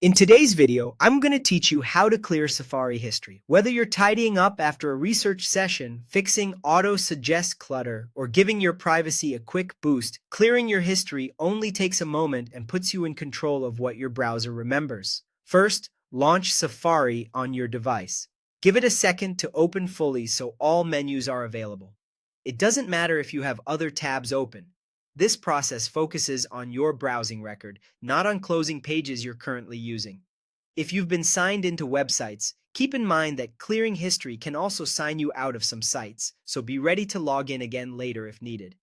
In today's video, I'm going to teach you how to clear Safari history. Whether you're tidying up after a research session, fixing auto-suggest clutter, or giving your privacy a quick boost, clearing your history only takes a moment and puts you in control of what your browser remembers. First, launch Safari on your device. Give it a second to open fully so all menus are available. It doesn't matter if you have other tabs open. This process focuses on your browsing record, not on closing pages you're currently using. If you've been signed into websites, keep in mind that clearing history can also sign you out of some sites, so be ready to log in again later if needed.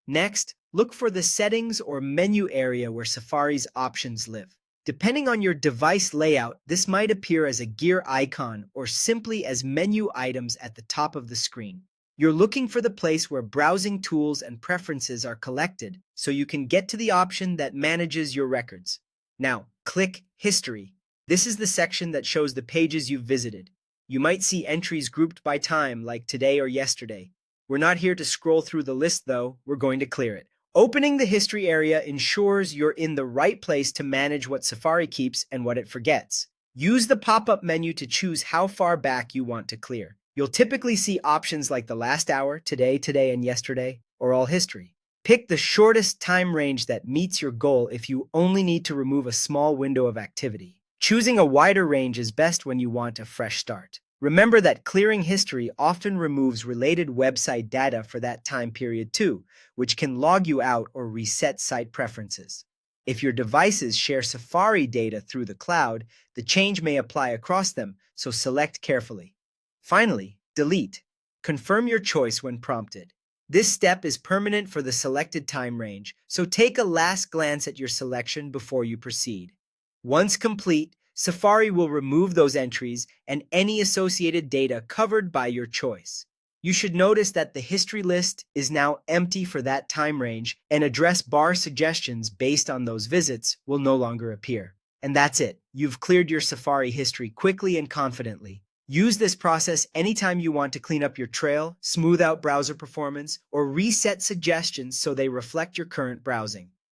Next, look for the settings or menu area where Safari's options live. Depending on your device layout, this might appear as a gear icon or simply as menu items at the top of the screen. You're looking for the place where browsing tools and preferences are collected so you can get to the option that manages your records. Now, click History. This is the section that shows the pages you've visited. You might see entries grouped by time, like today or yesterday. We're not here to scroll through the list, though. We're going to clear it. Opening the history area ensures you're in the right place to manage what Safari keeps and what it forgets. Use the pop-up menu to choose how far back you want to clear. You'll typically see options like the last hour, today, and yesterday, or all history. Pick the shortest time range that meets your goal if you only need to remove a small window of activity. Choosing a wider range is best when you want a fresh start. Remember that clearing history often removes related website data for that time period too, which can log you out or reset site preferences. If your devices share Safari data through the cloud, the change may apply across them, so select carefully. Finally, delete. Confirm your choice when prompted. This step is permanent for the selected time range, so take a last glance at your selection before you proceed. Once complete, Safari will remove those entries and any associated data covered by your choice. You should notice that the history list is now empty for that time range, and address bar suggestions based on those visits will no longer appear. And that's it. You've cleared your Safari history quickly and confidently. Use this process anytime you want to clean up your trail, smooth out browser performance, or reset suggestions so they reflect your current browsing.